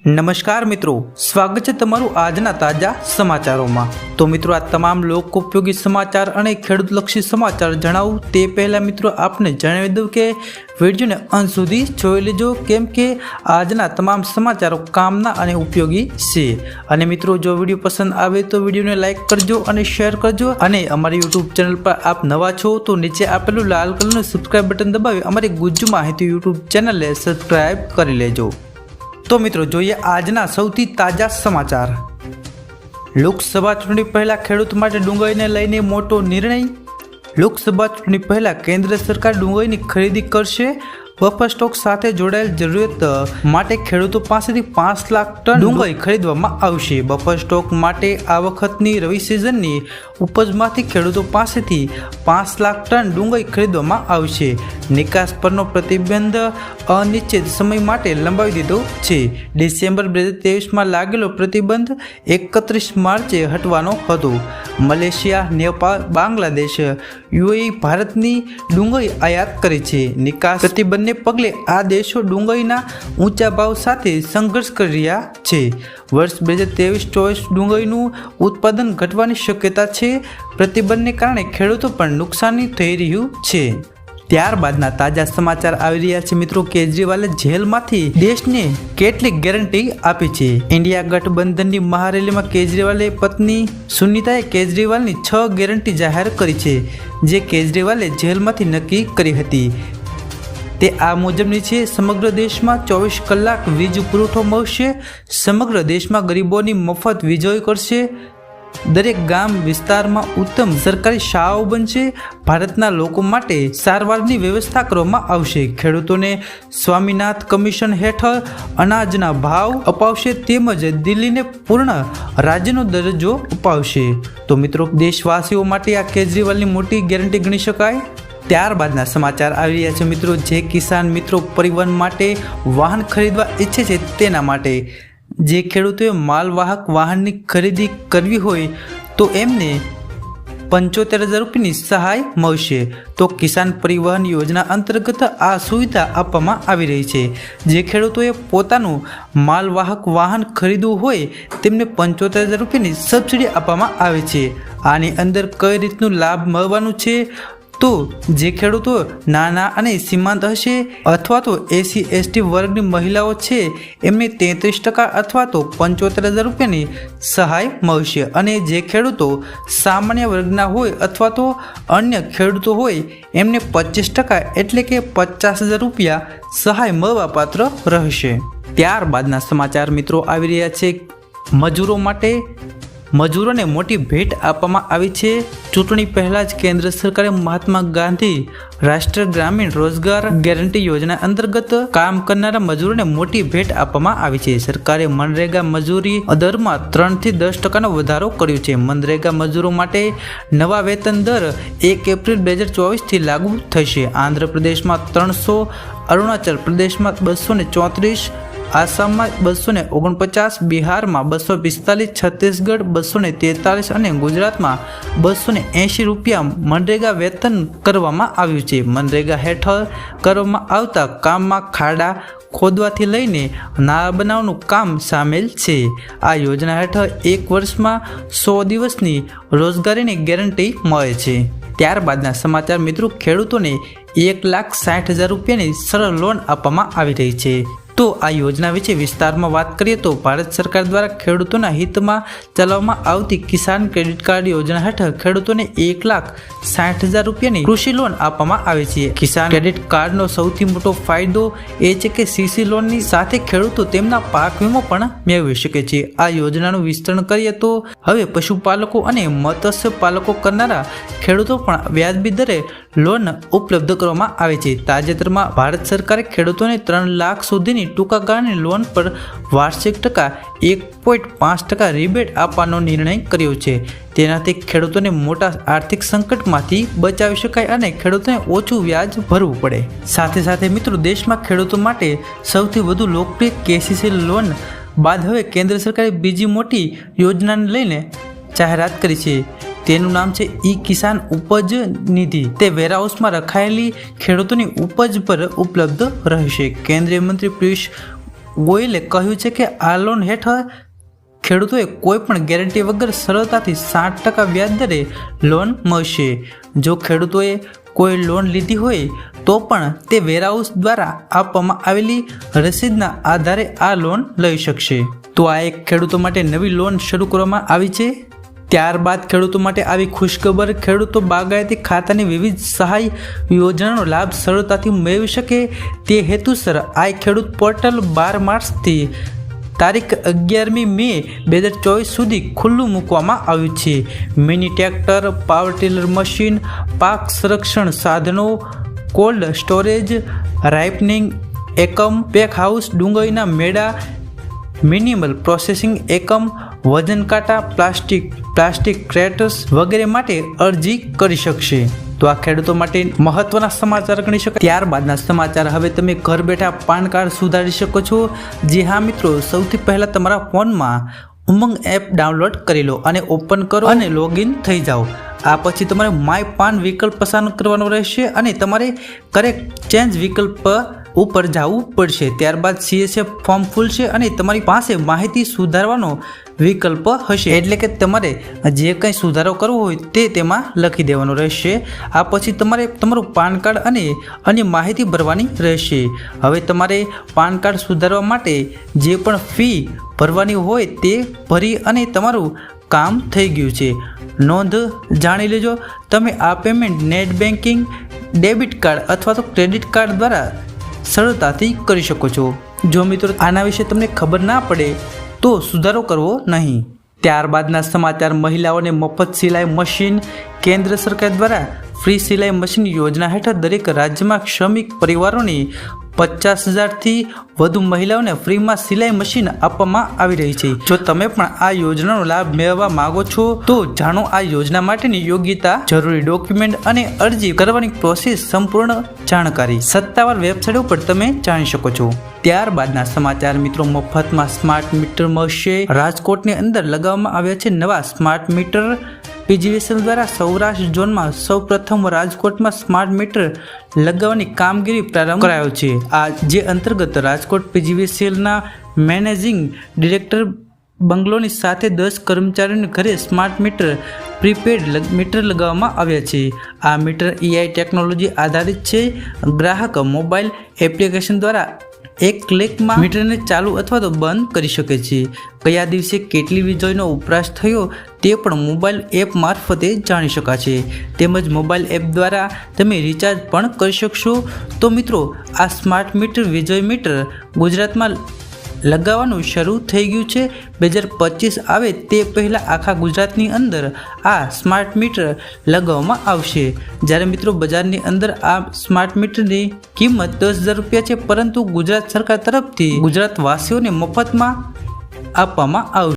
નમસ્કાર મિત્રો, સ્વાગત છે તમારું આજના તાજા સમાચારોમાં। તો મિત્રો, આ તમામ લોકોપયોગી સમાચાર અને ખેડૂતલક્ષી સમાચાર જણાવું તે પહેલા મિત્રો આપને જણાવી દઉં કે વિડીયોને અંત સુધી જોઈ લેજો, કેમ કે આજના તમામ સમાચારો કામના અને ઉપયોગી છે। અને મિત્રો, જો વિડીયો પસંદ આવે તો વિડીયોને લાઇક કરજો અને શેર કરજો, અને અમારી યુટ્યુબ ચેનલ પર આપ નવા છો તો નીચે આપેલું લાલ કલરનું સબસ્ક્રાઇબ બટન દબાવી અમારી ગુજ્જુ માહિતી યુટ્યુબ ચેનલને સબસ્ક્રાઇબ કરી લેજો। તો મિત્રો, જોઈએ આજના સૌથી તાજા સમાચાર। લોકસભા ચૂંટણી પહેલા ખેડૂત માટે ડુંગળીને લઈને મોટો નિર્ણય। લોકસભા ચૂંટણી પહેલા કેન્દ્ર સરકાર ડુંગળીની ખરીદી કરશે। બફર સ્ટોક સાથે જોડાયેલ જરૂરિયાત માટે ખેડૂતો પાસેથી 5 લાખ ટન ડુંગળી ખરીદવામાં આવશે। બફર સ્ટોક માટે આ વખતની રવિ સિઝનની ઉપજમાંથી ખેડૂતો પાસેથી 5 લાખ ટન ડુંગળી ખરીદવામાં આવશે। નિકાસ પરનો પ્રતિબંધ અનિશ્ચિત સમય માટે લંબાવી દીધો છે। ડિસેમ્બર 2023માં લાગેલો પ્રતિબંધ 31 માર્ચે હટવાનો હતો। મલેશિયા, નેપાળ, બાંગ્લાદેશ, યુએઈ ભારતની ડુંગળી આયાત કરે છે। નિકાસ પ્રતિબંધને પગલે આ દેશો ડુંગળીના ઊંચા ભાવ સાથે સંઘર્ષ કરી રહ્યા છે। વર્ષ 2023-24 ડુંગળીનું ઉત્પાદન ઘટવાની શક્યતા છે। પ્રતિબંધને કારણે ખેડૂતો પણ નુકસાની થઈ રહ્યું છે। ત્યારબાદના તાજા સમાચાર આવી રહ્યા છે મિત્રો। કેજરીવાલે જેલમાંથી દેશને કેટલીક ગેરંટી આપી છે। ઇન્ડિયા ગઠબંધનની મહારેલીમાં કેજરીવાલે પત્ની સુનીતાએ કેજરીવાલની 6 ગેરંટી જાહેર કરી છે, જે કેજરીવાલે જેલમાંથી નક્કી કરી હતી। તે આ મુજબની છે। સમગ્ર દેશમાં 24 કલાક વીજ પુરવઠો મળશે। સમગ્ર દેશમાં ગરીબોની મફત વીજળી કરશે। દરેક ગામ વિસ્તારમાં ઉત્તમ સરકારી શાળાઓ બનશે। ભારતના લોકો માટે સારવારની વ્યવસ્થા કરવામાં આવશે। ખેડૂતોને સ્વામીનાથન કમિશન હેઠળ અનાજના ભાવ અપાવશે, તેમજ દિલ્હીને પૂર્ણ રાજ્યનો દરજ્જો અપાવશે। તો મિત્રો, દેશવાસીઓ માટે આ કેજરીવાલની મોટી ગેરંટી ગણી શકાય। ત્યારબાદના સમાચાર આવી રહ્યા છે મિત્રો। જે કિસાન મિત્રો પરિવહન માટે વાહન ખરીદવા ઈચ્છે છે તેના માટે, જે ખેડૂતોએ માલવાહક વાહનની ખરીદી કરવી હોય તો એમને 75,000 રૂપિયાની સહાય મળશે। તો કિસાન પરિવહન યોજના અંતર્ગત આ સુવિધા આપવામાં આવી રહી છે। જે ખેડૂતોએ પોતાનું માલવાહક વાહન ખરીદવું હોય તેમને 75,000 રૂપિયાની સબસિડી આપવામાં આવે છે। આની અંદર કઈ રીતનું લાભ મળવાનું છે? તો જે ખેડૂતો નાના અને સીમાંત હશે અથવા તો SC/ST વર્ગની મહિલાઓ છે એમને 33% અથવા તો 75,000 રૂપિયાની સહાય મળશે। અને જે ખેડૂતો સામાન્ય વર્ગના હોય અથવા તો અન્ય ખેડૂતો હોય એમને 25% એટલે કે 50,000 રૂપિયા સહાય મળવાપાત્ર રહેશે। ત્યારબાદના સમાચાર મિત્રો આવી રહ્યા છે। મજૂરો માટે મજૂરોને મોટી ભેટ આપવામાં આવી છે। ચૂંટણી પહેલા જ કેન્દ્ર સરકારે મહાત્મા ગાંધી રાષ્ટ્રીય ગ્રામીણ રોજગાર ગેરંટી યોજના અંતર્ગત કામ કરનારા મજૂરોને મોટી ભેટ આપવામાં આવી છે। સરકારે મનરેગા મજૂરી દરમાં 3 થી 10% વધારો કર્યો છે। મનરેગા મજૂરો માટે નવા વેતન દર 1 એપ્રિલ 2024થી લાગુ થશે। આંધ્રપ્રદેશમાં 300, અરુણાચલ પ્રદેશમાં 234, આસામમાં 249, બિહારમાં 245, છત્તીસગઢ 243 અને ગુજરાતમાં 280 રૂપિયા મનરેગા વેતન કરવામાં આવ્યું છે। મનરેગા હેઠળ કરવામાં આવતા કામમાં ખાડા ખોદવાથી લઈને નાળા બનાવવાનું કામ સામેલ છે। આ યોજના હેઠળ 1 વર્ષમાં 100 દિવસની રોજગારીની ગેરંટી મળે છે। ત્યારબાદના સમાચાર મિત્રો, ખેડૂતોને 1,60,000 રૂપિયાની સરળ લોન આપવામાં આવી રહી છે। તો આ યોજના વિશે વિસ્તારમાં વાત કરીએ તો ભારત સરકાર દ્વારા ખેડૂતોના હિતમાં ચલાવવામાં આવતી કિસાન ક્રેડિટ કાર્ડ યોજના હેઠળ ખેડૂતોને 1,60,000 રૂપિયાની કૃષિ લોન આપવામાં આવે છે। કિસાન ક્રેડિટ કાર્ડનો સૌથી મોટો ફાયદો એ છે કે CC લોનની સાથે ખેડૂતો તેમના પાક વીમો પણ મેળવી શકે છે। આ યોજનાનું વિસ્તરણ કરીએ તો હવે પશુપાલકો અને મત્સ્ય પાલકો કરનારા ખેડૂતો પણ વ્યાજબી દરે લોન ઉપલબ્ધ કરવામાં આવે છે। તાજેતરમાં ભારત સરકારે ખેડૂતોને 3 લાખ સુધીની ટૂંકા ગાળાની લોન પર વાર્ષિક 1.5% રિબેટ આપવાનો નિર્ણય કર્યો છે। તેનાથી ખેડૂતોને મોટા આર્થિક સંકટમાંથી બચાવી શકાય અને ખેડૂતોને ઓછું વ્યાજ ભરવું પડે। સાથે સાથે મિત્રો, દેશમાં ખેડૂતો માટે સૌથી વધુ લોકપ્રિય KCC લોન બાદ હવે કેન્દ્ર સરકારે બીજી મોટી યોજનાને લઈને જાહેરાત કરી છે। તેનું નામ છે કિસાન ઉપજ નિધિ। તે વેરહાઉસમાં રખાયેલી ખેડૂતોની ઉપજ પર ઉપલબ્ધ રહેશે। કેન્દ્રીય મંત્રી પિયુષ ગોયલે કહ્યું છે કે આ લોન હેઠળ ખેડૂતોએ કોઈ પણ ગેરંટી વગર સરળતાથી 60% વ્યાજ દરે લોન મળશે. જો ખેડૂતોએ કોઈ લોન લીધી હોય તો પણ તે વેરહાઉસ દ્વારા આપવામાં આવેલી રસીદના આધારે આ લોન લઈ શકશે. તો આ એક ખેડૂતો માટે નવી લોન શરૂ કરવામાં આવી છે. ત્યારબાદ ખેડૂતો માટે આવી ખુશખબર, ખેડૂતો બાગાયતી ખાતાની વિવિધ સહાય યોજનાનો લાભ સરળતાથી મેળવી શકે તે હેતુસર આ ખેડૂત પોર્ટલ 12 માર્ચથી તારીખ 11મી મે 2024 સુધી ખુલ્લું મૂકવામાં આવ્યું છે. Mini tractor, power tiller machine, પાક સંરક્ષણ સાધનો, કોલ્ડ સ્ટોરેજ, રાઇપનિંગ એકમ, પેક હાઉસ, ડુંગળીના મેળા, મિનિમલ પ્રોસેસિંગ એકમ, વજન કાંટા, પ્લાસ્ટિક ક્રેટર્સ વગેરે માટે અરજી કરી શકશે. તો આ ખેડૂતો માટે મહત્વના સમાચાર ગણી શકાય. ત્યારબાદના સમાચાર, હવે તમે ઘર બેઠા પાન કાર્ડ સુધારી શકો છો. જી હા મિત્રો, સૌથી પહેલાં તમારા ફોનમાં ઉમંગ એપ ડાઉનલોડ કરી લો અને ઓપન કરો અને લોગિન થઈ જાઓ. આ પછી તમારે માય પાન વિકલ્પ પસંદ કરવાનો રહેશે અને તમારે કરેક્ટ ચેન્જ વિકલ્પ ઉપર જવું પડશે. ત્યારબાદ CSF ફોર્મ ખુલશે અને તમારી પાસે માહિતી સુધારવાનો વિકલ્પ હશે, એટલે કે તમારે જે કંઈ સુધારો કરવો હોય તે તેમાં લખી દેવાનો રહેશે. આ પછી તમારે તમારું પાન કાર્ડ અને અન્ય માહિતી ભરવાની રહેશે. હવે તમારે પાન કાર્ડ સુધારવા માટે જે પણ ફી ભરવાની હોય તે ભરી અને તમારું કામ થઈ ગયું છે. નોંધ જાણી લેજો, તમે આ payment net banking, debit card અથવા તો ક્રેડિટ કાર્ડ દ્વારા સરળતાથી કરી શકો છો. જો મિત્રો આના વિશે તમને ખબર ના પડે તો સુધારો કરવો નહીં. ત્યારબાદના સમાચાર, મહિલાઓને મફત સિલાઈ મશીન. કેન્દ્ર સરકાર દ્વારા ફ્રી સિલાઈ મશીન યોજના હેઠળ દરેક રાજ્યમાં શ્રમિક પરિવારોની 50,000થી વધુ મહિલાઓને ફ્રીમાં સિલાઈ મશીન આપવામાં આવી રહી છે. જો તમે પણ આ યોજનાનો લાભ મેળવવા માંગો છો તો જાણો આ યોજના માટેની યોગ્યતા, જરૂરી ડોક્યુમેન્ટ અને અરજી કરવાની પ્રોસેસ સંપૂર્ણ જાણકારી સત્તાવાર વેબસાઇટ ઉપર તમે જાણી શકો છો. ત્યારબાદના સમાચાર મિત્રો, મફતમાં સ્માર્ટ મીટર મળશે. રાજકોટની અંદર લગાવવામાં આવ્યા છે નવા સ્માર્ટ મીટર. PGVSL દ્વારા સૌરાષ્ટ્ર ઝોનમાં સૌ પ્રથમ રાજકોટમાં સ્માર્ટ મીટર લગાવવાની કામગીરી પ્રારંભ કરાયો છે. આ જે અંતર્ગત રાજકોટ PGVSLના મેનેજિંગ ડિરેક્ટર બંગલોની સાથે 10 કર્મચારીઓને ઘરે સ્માર્ટ મીટર પ્રીપેડ મીટર લગાવવામાં આવ્યા છે. આ મીટર AI ટેકનોલોજી આધારિત છે. ગ્રાહક મોબાઈલ એપ્લિકેશન દ્વારા એક ક્લિકમાં મીટરને ચાલુ અથવા તો બંધ કરી શકે છે. કયા દિવસે કેટલી વીજળીનો વપરાશ થયો તે પણ મોબાઈલ એપ મારફતે જાણી શકાશે. તેમજ મોબાઈલ એપ દ્વારા તમે રિચાર્જ પણ કરી શકશો. તો મિત્રો, આ સ્માર્ટ મીટર વીજળી મીટર ગુજરાતમાં લગાવવાનું શરૂ થઈ ગયું છે. 2025 આવે તે પહેલાં આખા ગુજરાતની અંદર આ સ્માર્ટ મીટર લગાવવામાં આવશે. જ્યારે મિત્રો બજારની અંદર આ સ્માર્ટ મીટરની કિંમત 10,000 રૂપિયા છે, પરંતુ ગુજરાત સરકાર તરફથી ગુજરાતવાસીઓને મફતમાં આપવામાં આવશે.